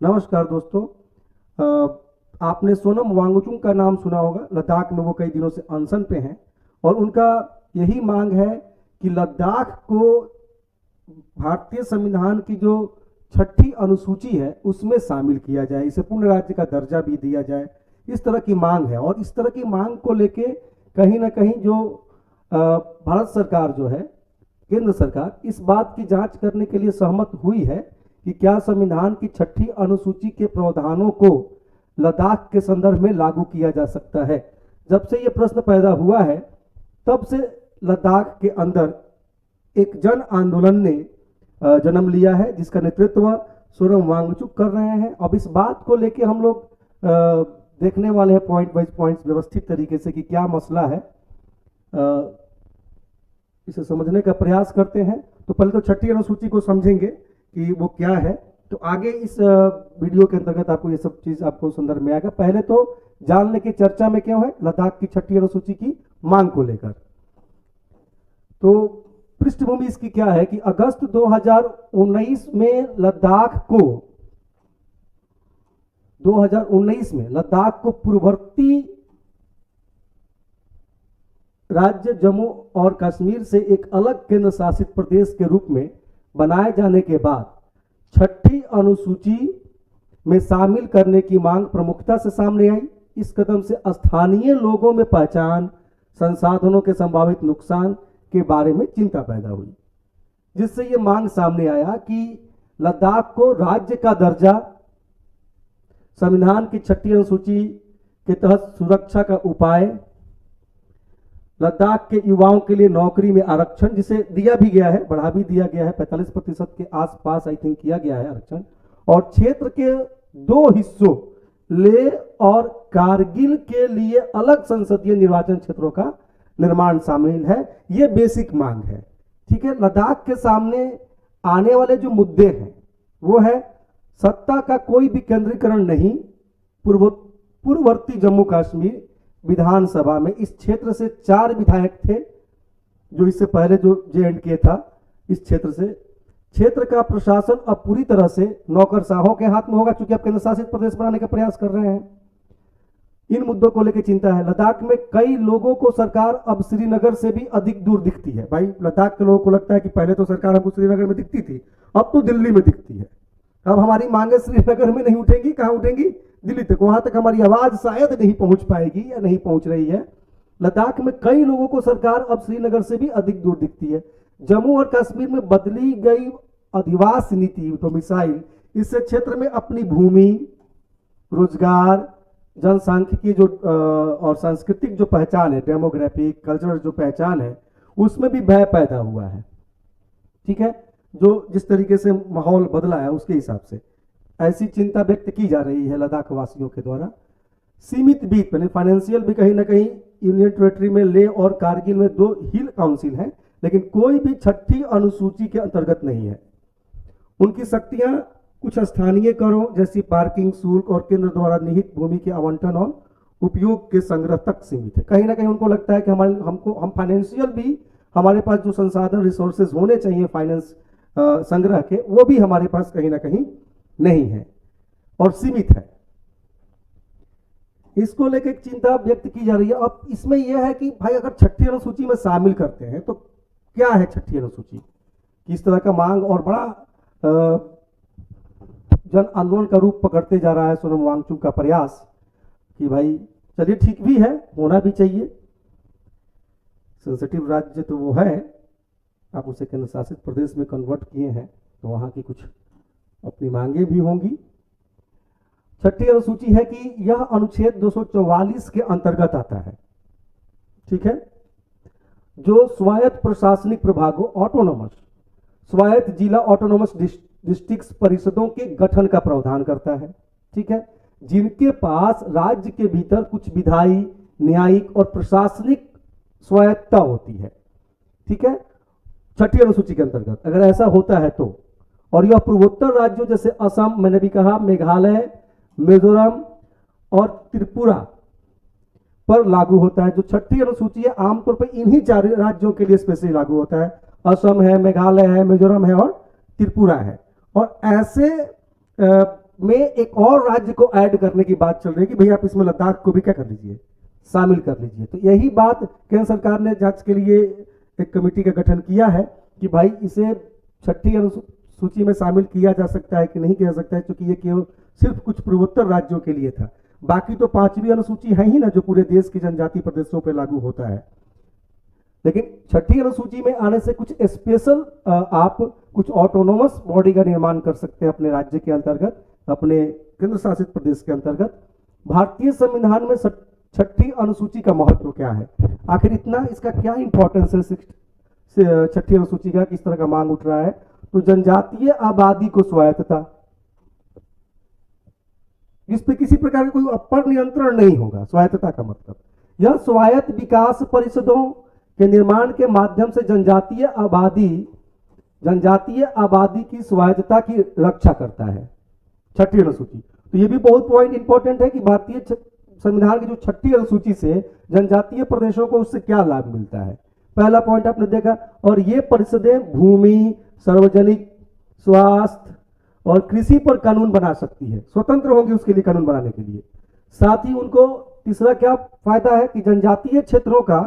नमस्कार दोस्तों। आपने सोनम वांगचुक का नाम सुना होगा। लद्दाख में वो कई दिनों से अनशन पे हैं और उनका यही मांग है कि लद्दाख को भारतीय संविधान की जो छठी अनुसूची है उसमें शामिल किया जाए, इसे पूर्ण राज्य का दर्जा भी दिया जाए। इस तरह की मांग है और इस तरह की मांग को लेके कहीं ना कहीं जो भारत सरकार जो है, केंद्र सरकार, इस बात की जांच करने के लिए सहमत हुई है कि क्या संविधान की छठी अनुसूची के प्रावधानों को लद्दाख के संदर्भ में लागू किया जा सकता है। जब से ये प्रश्न पैदा हुआ है तब से लद्दाख के अंदर एक जन आंदोलन ने जन्म लिया है जिसका नेतृत्व सोनम वांगचुक कर रहे हैं। अब इस बात को लेके हम लोग देखने वाले हैं पॉइंट वाइज पॉइंट्स व्यवस्थित तरीके से कि क्या मसला है, इसे समझने का प्रयास करते हैं। तो पहले तो छठी अनुसूची को समझेंगे कि वो क्या है, तो आगे इस वीडियो के अंतर्गत आपको ये सब चीज आपको संदर्भ में आएगा। पहले तो जान लें कि चर्चा में क्यों है लद्दाख की छठी अनुसूची की मांग को लेकर। तो पृष्ठभूमि इसकी क्या है कि अगस्त 2019 में लद्दाख को पूर्ववर्ती राज्य जम्मू और कश्मीर से एक अलग केंद्र शासित प्रदेश के रूप में बनाए जाने के बाद छठी अनुसूची में शामिल करने की मांग प्रमुखता से सामने आई। इस कदम से स्थानीय लोगों में पहचान, संसाधनों के संभावित नुकसान के बारे में चिंता पैदा हुई, जिससे ये मांग सामने आया कि लद्दाख को राज्य का दर्जा, संविधान की छठी अनुसूची के तहत सुरक्षा का उपाय, लद्दाख के युवाओं के लिए नौकरी में आरक्षण, जिसे दिया भी गया है, बढ़ा भी दिया गया है, 45% के आसपास आई थिंक किया गया है आरक्षण, और क्षेत्र के 2 हिस्सों लेह और कारगिल के लिए अलग संसदीय निर्वाचन क्षेत्रों का निर्माण शामिल है। यह बेसिक मांग है। ठीक है। लद्दाख के सामने आने वाले जो मुद्दे हैं वो है सत्ता का कोई भी केंद्रीकरण नहीं। पूर्ववर्ती जम्मू कश्मीर विधानसभा में इस क्षेत्र से 4 विधायक थे, जो इससे पहले जो J&K था, इस क्षेत्र से क्षेत्र का प्रशासन अब पूरी तरह से नौकरशाहों के हाथ में होगा, क्योंकि अब केंद्र शासित प्रदेश बनाने का प्रयास कर रहे हैं। इन मुद्दों को लेकर चिंता है। लद्दाख में कई लोगों को सरकार अब श्रीनगर से भी अधिक दूर दिखती है। भाई, लद्दाख के लोगों को लगता है कि पहले तो सरकार हमको श्रीनगर में दिखती थी, अब तो दिल्ली में दिखती है। अब हमारी मांगे श्रीनगर में नहीं उठेंगी, कहां उठेंगी? दिल्ली तक। वहां तक हमारी आवाज शायद नहीं पहुंच पाएगी या नहीं पहुंच रही है। लद्दाख में कई लोगों को सरकार अब श्रीनगर से भी अधिक दूर दिखती है। जम्मू और कश्मीर में बदली गई अधिवास नीति, डोमिसाइल, इससे क्षेत्र में अपनी भूमि, रोजगार, जनसांख्यिकी जो और सांस्कृतिक जो पहचान है, डेमोग्राफिक कल्चरल जो पहचान है, उसमें भी भय पैदा हुआ है। ठीक है। जो जिस तरीके से माहौल बदला है उसके हिसाब से ऐसी चिंता व्यक्त की जा रही है लद्दाख वासियों के द्वारा। सीमित बीट यानी फाइनेंशियल भी कहीं ना कहीं यूनियन टेरिटरी में लेह और कारगिल में 2 हिल काउंसिल हैं, लेकिन कोई भी छठी अनुसूची के अंतर्गत नहीं है। उनकी शक्तियां कुछ स्थानीय करों जैसी पार्किंग शुल्क और केंद्र द्वारा निहित भूमि के आवंटन और उपयोग के संग्रह तक सीमित है। कहीं ना कहीं उनको लगता है कि हम फाइनेंशियल भी, हमारे पास जो संसाधन रिसोर्सेज होने चाहिए फाइनेंस संग्रह के, वो भी हमारे पास कहीं ना कहीं नहीं है और सीमित है। इसको लेकर एक चिंता व्यक्त की जा रही है। अब इसमें यह है कि भाई, अगर छठी अनुसूची में शामिल करते हैं तो क्या है छठी अनुसूची, किस तरह का मांग और बड़ा जन आंदोलन का रूप पकड़ते जा रहा है सोनम वांगचुक का प्रयास कि भाई चलिए ठीक भी है, होना भी चाहिए। सेंसिटिव राज्य तो वो है, आप उसे केंद्र शासित प्रदेश में कन्वर्ट किए हैं तो वहां की कुछ अपनी मांगे भी होंगी। छठी अनुसूची है कि यह अनुच्छेद 244 के अंतर्गत आता है। ठीक है। जो स्वायत्त प्रशासनिक प्रभागों, ऑटोनोमस स्वायत्त जिला ऑटोनोमस डिस्ट्रिक्ट परिषदों के गठन का प्रावधान करता है। ठीक है। जिनके पास राज्य के भीतर कुछ विधायी, न्यायिक और प्रशासनिक स्वायत्तता होती है। ठीक है। छठी अनुसूची के अंतर्गत अगर ऐसा होता है तो, और यह पूर्वोत्तर राज्यों जैसे असम, मैंने भी कहा, मेघालय, मिजोरम और त्रिपुरा पर लागू होता है। जो छठी अनुसूची है आमतौर पर इन्हीं 4 राज्यों के लिए स्पेशली लागू होता है। असम है, मेघालय है, मिजोरम है और त्रिपुरा है। और ऐसे में एक और राज्य को ऐड करने की बात चल रही है कि भैया आप इसमें लद्दाख को भी क्या कर लीजिए, शामिल कर लीजिए। तो यही बात केंद्र सरकार ने जांच के लिए एक कमेटी का गठन किया है कि भाई इसे छठी अनुसूची में शामिल किया जा सकता है कि नहीं किया जा सकता है, क्योंकि ये केवल सिर्फ कुछ पूर्वोत्तर राज्यों के लिए था। बाकी तो 5वीं अनुसूची है ही ना, जो पूरे देश की जनजाति प्रदेशों पर लागू होता है। लेकिन छठी अनुसूची में आने से कुछ स्पेशल आप कुछ ऑटोनोमस बॉडी का निर्माण कर सकते हैं अपने राज्य के अंतर्गत, अपने केंद्र शासित प्रदेश के अंतर्गत। भारतीय संविधान में छठी अनुसूची का महत्व क्या है, आखिर इतना इसका क्या इंपॉर्टेंस है छठी अनुसूची का, किस तरह का मांग उठ रहा है? तो जनजातीय आबादी को स्वायत्तता, जिस पे किसी प्रकार का कोई अपर नियंत्रण नहीं होगा। स्वायत्तता का मतलब यह स्वायत्त विकास परिषदों के निर्माण के माध्यम से जनजातीय आबादी की स्वायत्तता की रक्षा करता है छठी अनुसूची। तो ये भी बहुत पॉइंट इंपॉर्टेंट है कि भारतीय संविधान की जो छठी अनुसूची से जनजातीय प्रदेशों को उससे क्या लाभ मिलता है। पहला पॉइंट आपने देखा। और ये परिषदें भूमि, सार्वजनिक स्वास्थ्य और कृषि पर कानून बना सकती है, स्वतंत्र होंगी उसके लिए कानून बनाने के लिए। साथ ही उनको तीसरा क्या फायदा है कि जनजातीय क्षेत्रों का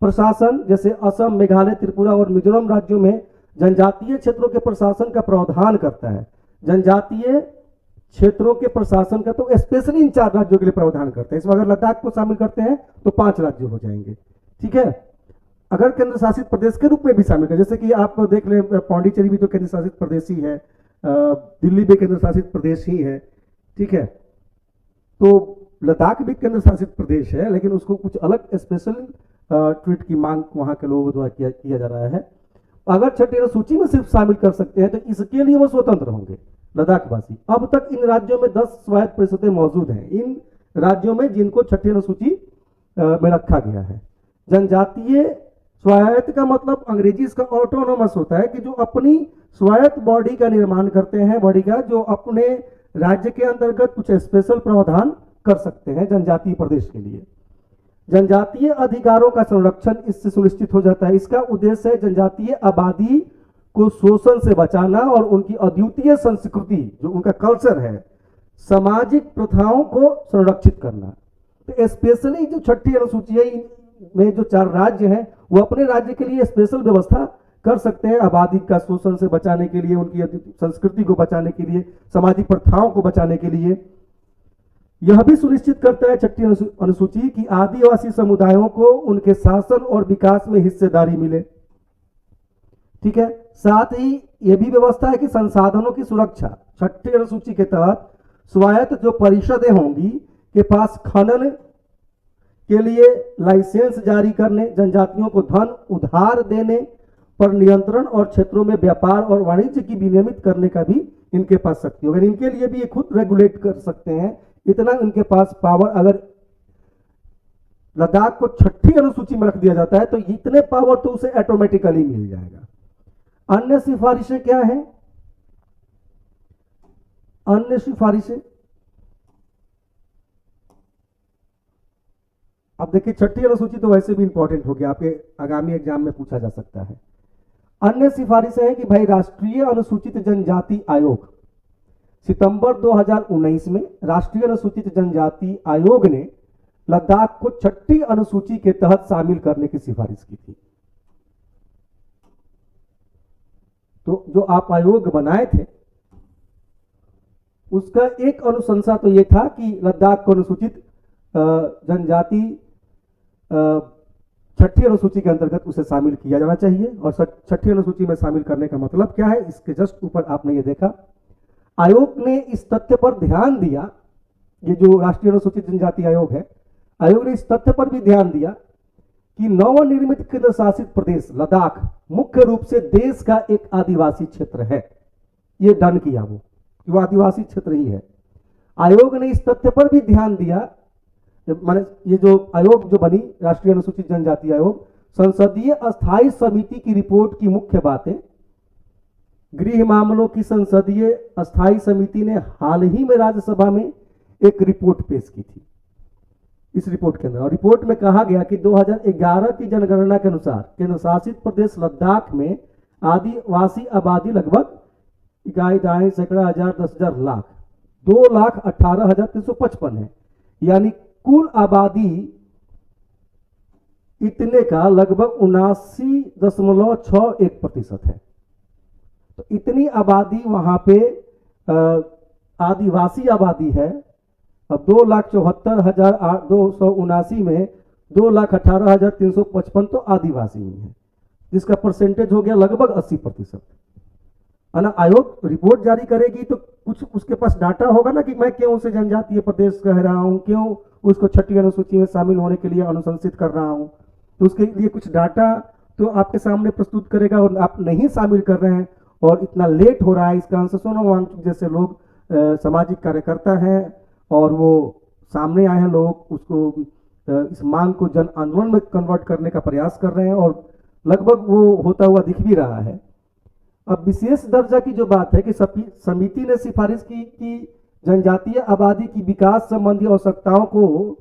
प्रशासन, जैसे असम, मेघालय, त्रिपुरा और मिजोरम राज्यों में जनजातीय क्षेत्रों के प्रशासन का प्रावधान करता है। जनजातीय क्षेत्रों के प्रशासन का तो स्पेशली इन 4 राज्यों के लिए प्रावधान करते हैं। इसमें अगर लद्दाख को शामिल करते हैं तो 5 राज्य हो जाएंगे, ठीक है। अगर केंद्र शासित प्रदेश के रूप में भी शामिल करें, जैसे कि आप देख लें पौंडीचेरी भी तो केंद्र शासित प्रदेश ही है, दिल्ली भी केंद्र शासित प्रदेश ही है, ठीक है। तो लद्दाख भी केंद्र शासित प्रदेश है, लेकिन उसको कुछ अलग स्पेशल ट्रीट की मांग वहां के लोगों द्वारा किया जा रहा है। अगर छठी अनुसूची में सिर्फ शामिल कर सकते हैं तो इसके लिए वो स्वतंत्र होंगे लद्दाखवासी। अब तक इन राज्यों में 10 स्वायत्त परिषदें मौजूद हैं, इन राज्यों में जिनको छठी अनुसूची में रखा गया है। जनजातीय स्वायत्त का मतलब अंग्रेजी इसका ऑटोनोमस होता है, कि जो अपनी स्वायत्त बॉडी का निर्माण करते हैं, बॉडी का जो अपने राज्य के अंतर्गत कुछ स्पेशल प्रावधान कर सकते हैं जनजातीय प्रदेश के लिए। जनजातीय अधिकारों का संरक्षण इससे सुनिश्चित हो जाता है। इसका उद्देश्य है जनजातीय आबादी को शोषण से बचाना और उनकी अद्वितीय संस्कृति, जो उनका कल्चर है, सामाजिक प्रथाओं को संरक्षित करना। तो स्पेशली जो छठी अनुसूची है में जो 4 राज्य हैं वो अपने राज्य के लिए स्पेशल व्यवस्था कर सकते हैं, आबादी का शोषण से बचाने के लिए, उनकी संस्कृति को बचाने के लिए, सामाजिक प्रथाओं को बचाने के लिए। यह भी सुनिश्चित करता है छठी अनुसूची कि आदिवासी समुदायों को उनके शासन और विकास में हिस्सेदारी मिले, ठीक है। साथ ही यह भी व्यवस्था है कि संसाधनों की सुरक्षा। छठी अनुसूची के तहत स्वायत्त जो परिषदें होंगी के पास खनन के लिए लाइसेंस जारी करने, जनजातियों को धन उधार देने पर नियंत्रण और क्षेत्रों में व्यापार और वाणिज्य की विनियमित करने का भी इनके पास शक्ति होगी। इनके लिए भी ये खुद रेगुलेट कर सकते हैं, इतना इनके पास पावर। अगर लद्दाख को छठी अनुसूची में रख दिया जाता है तो इतने पावर तो उसे ऑटोमेटिकली मिल जाएगा। अन्य सिफारिशें क्या है? अन्य सिफारिशें, अब देखिए छठी अनुसूची तो वैसे भी इंपॉर्टेंट हो गया, आपके आगामी एग्जाम में पूछा जा सकता है। अन्य सिफारिशें हैं कि भाई राष्ट्रीय अनुसूचित जनजाति आयोग, सितंबर 2019 में राष्ट्रीय अनुसूचित जनजाति आयोग ने लद्दाख को छठी अनुसूची के तहत शामिल करने की सिफारिश की थी। तो जो आप आयोग बनाए थे उसका एक अनुशंसा तो यह था कि लद्दाख को अनुसूचित जनजाति छठी अनुसूची के अंतर्गत उसे शामिल किया जाना चाहिए। और छठी अनुसूची में शामिल करने का मतलब क्या है, इसके जस्ट ऊपर आपने ये देखा। आयोग ने इस तथ्य पर ध्यान दिया, ये जो राष्ट्रीय अनुसूचित जनजाति आयोग है, आयोग ने इस तथ्य पर भी ध्यान दिया कि नवनिर्मित केंद्र शासित प्रदेश लद्दाख मुख्य रूप से देश का एक आदिवासी क्षेत्र है। ये डन किया वो आदिवासी क्षेत्र ही है। आयोग ने इस तथ्य पर भी ध्यान दिया, माने ये जो आयोग जो बनी राष्ट्रीय अनुसूचित जनजाति आयोग, संसदीय अस्थायी समिति की रिपोर्ट की मुख्य बातें। गृह मामलों की संसदीय अस्थायी समिति ने हाल ही में राज्यसभा में एक रिपोर्ट पेश की थी। इस रिपोर्ट के अंदर, और रिपोर्ट में कहा गया कि 2011 की जनगणना के अनुसार केंद्र शासित प्रदेश लद्दाख में आदिवासी आबादी लगभग इकाई दाई सैकड़ा हजार 10,000 लाख 2,18,355 है, यानी कुल आबादी इतने का लगभग 79.61% है। तो इतनी आबादी वहां पे आदिवासी आबादी है। अब 2,74,279 में 2,18,355 तो आदिवासी ही है, जिसका परसेंटेज हो गया लगभग 80%। है ना। आयोग रिपोर्ट जारी करेगी तो कुछ उसके पास डाटा होगा ना कि मैं क्यों उसे जनजातीय प्रदेश कह रहा हूं, क्यों उसको छठी अनुसूची में शामिल होने के लिए अनुशंसित कर रहा हूं। तो उसके लिए कुछ डाटा तो आपके सामने प्रस्तुत करेगा, और आप नहीं शामिल कर रहे हैं और इतना लेट हो रहा है। इसका आंसर सोनम वांगचुक जैसे लोग सामाजिक कार्यकर्ता हैं और वो सामने आए हैं, लोग उसको इस मांग को जन आंदोलन में कन्वर्ट करने का प्रयास कर रहे हैं और लगभग वो होता हुआ दिख भी रहा है। अब विशेष दर्जा की जो बात है कि समिति ने सिफारिश की कि जनजातीय आबादी की विकास संबंधी आवश्यकताओं को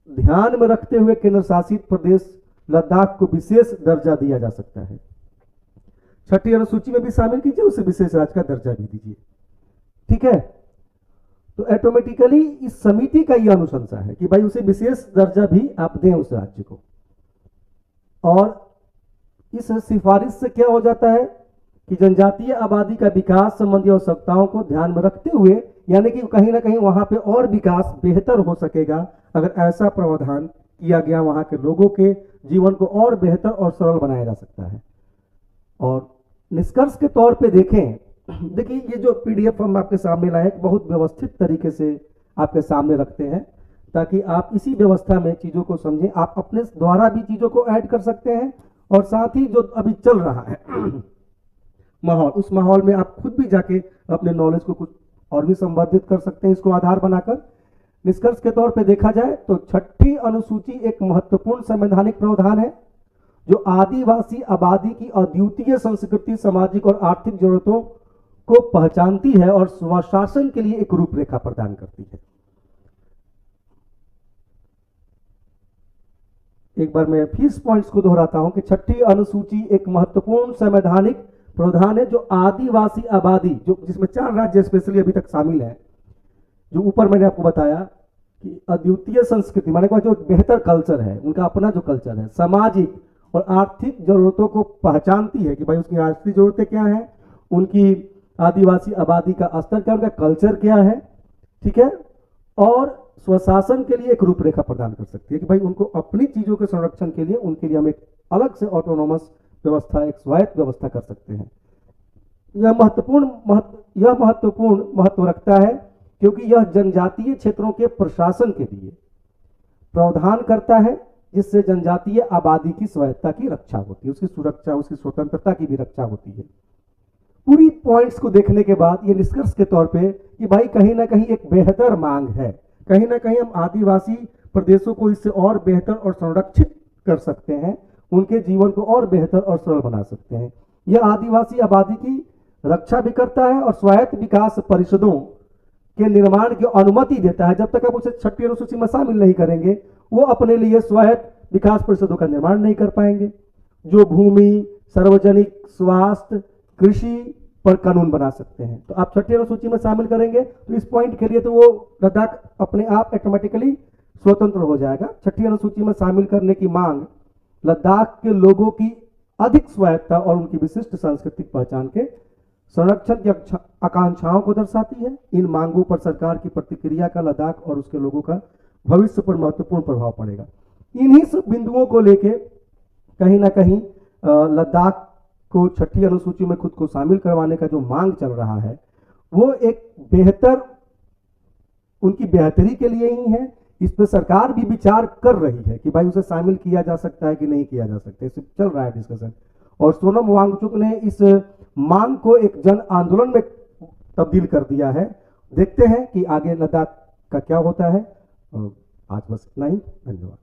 ध्यान में रखते हुए केंद्र शासित प्रदेश लद्दाख को विशेष दर्जा दिया जा सकता है। छठी अनुसूची में भी शामिल कीजिए, उसे विशेष राज्य का दर्जा भी दीजिए। ठीक है। तो ऑटोमेटिकली इस समिति का यह अनुशंसा है कि भाई उसे विशेष दर्जा भी आप दें उस राज्य को। और इस सिफारिश से क्या हो जाता है कि जनजातीय आबादी का विकास संबंधी आवश्यकताओं को ध्यान में रखते हुए, यानी कि कहीं ना कहीं वहां पे और विकास बेहतर हो सकेगा अगर ऐसा प्रावधान किया गया, वहां के लोगों के जीवन को और बेहतर और सरल बनाया जा सकता है। और निष्कर्ष के तौर पे देखें, देखिए ये जो पीडीएफ हम आपके सामने लाए बहुत व्यवस्थित तरीके से आपके सामने रखते हैं ताकि आप इसी व्यवस्था में चीजों को समझें। आप अपने द्वारा भी चीजों को ऐड कर सकते हैं और साथ ही जो अभी चल रहा है माहौल, उस माहौल में आप खुद भी जाके अपने नॉलेज को कुछ और भी संवर्धित कर सकते हैं इसको आधार बनाकर। निष्कर्ष के तौर पे देखा जाए तो छठी अनुसूची एक महत्वपूर्ण संवैधानिक प्रावधान है जो आदिवासी आबादी की अद्वितीय संस्कृति, सामाजिक और आर्थिक जरूरतों को पहचानती है और स्वशासन के लिए एक रूपरेखा प्रदान करती है। एक बार मैं फिर इस पॉइंट्स को दोहराता हूं कि छठी अनुसूची एक महत्वपूर्ण संवैधानिक प्रावधान है जो आदिवासी आबादी, जो जिसमें 4 राज्य स्पेशली अभी तक शामिल है, जो ऊपर मैंने आपको बताया कि अद्वितीय संस्कृति माने जो बेहतर कल्चर है, उनका अपना जो कल्चर है, सामाजिक और आर्थिक जरूरतों को पहचानती है कि भाई उसकी आर्थिक जरूरतें क्या है, उनकी आदिवासी आबादी का स्तर क्या, उनका कल्चर क्या है। ठीक है। और स्वशासन के लिए एक रूपरेखा प्रदान कर सकती है कि भाई उनको अपनी चीजों के संरक्षण के लिए उनके लिए हम एक अलग से ऑटोनोमस व्यवस्था, एक स्वायत्त व्यवस्था कर सकते हैं। यह महत्वपूर्ण महत्व रखता है क्योंकि यह जनजातीय क्षेत्रों के प्रशासन के लिए प्रावधान करता है जिससे जनजातीय आबादी की स्वायत्तता की रक्षा होती है, उसकी सुरक्षा, उसकी स्वतंत्रता की भी रक्षा होती है। पूरी पॉइंट्स को देखने के बाद ये निष्कर्ष के तौर पे कि भाई कहीं ना कहीं एक बेहतर मांग है, कहीं ना कहीं हम आदिवासी प्रदेशों को इससे और बेहतर और संरक्षित कर सकते हैं, उनके जीवन को और बेहतर और सरल बना सकते हैं। यह आदिवासी आबादी की रक्षा भी करता है और स्वायत्त विकास परिषदों के निर्माण की अनुमति देता है। जब तक आप उसे छठी अनुसूची में शामिल नहीं करेंगे, वो अपने लिए स्वायत्त विकास परिषदों का निर्माण नहीं कर पाएंगे जो भूमि, सार्वजनिक स्वास्थ्य, कृषि पर कानून बना सकते हैं। तो आप छठी अनुसूची में शामिल करेंगे तो इस पॉइंट के लिए तो वो लद्दाख अपने आप ऑटोमेटिकली स्वतंत्र हो जाएगा। छठी अनुसूची में शामिल करने की मांग लद्दाख के लोगों की अधिक स्वायत्तता और उनकी विशिष्ट सांस्कृतिक पहचान के संरक्षण की आकांक्षाओं को दर्शाती है। इन मांगों पर सरकार की प्रतिक्रिया का लद्दाख और उसके लोगों का भविष्य पर महत्वपूर्ण प्रभाव पड़ेगा। इन्हीं सब बिंदुओं को लेके कहीं ना कहीं लद्दाख को छठी अनुसूची में खुद को शामिल करवाने का जो मांग चल रहा है वो एक बेहतर, उनकी बेहतरी के लिए ही है। इस पर सरकार भी विचार कर रही है कि भाई उसे शामिल किया जा सकता है कि नहीं किया जा सकता, इस चल रहा है डिस्कशन। और सोनम वांगचुक ने इस मांग को एक जन आंदोलन में तब्दील कर दिया है। देखते हैं कि आगे लद्दाख का क्या होता है। आज बस इतना ही, धन्यवाद।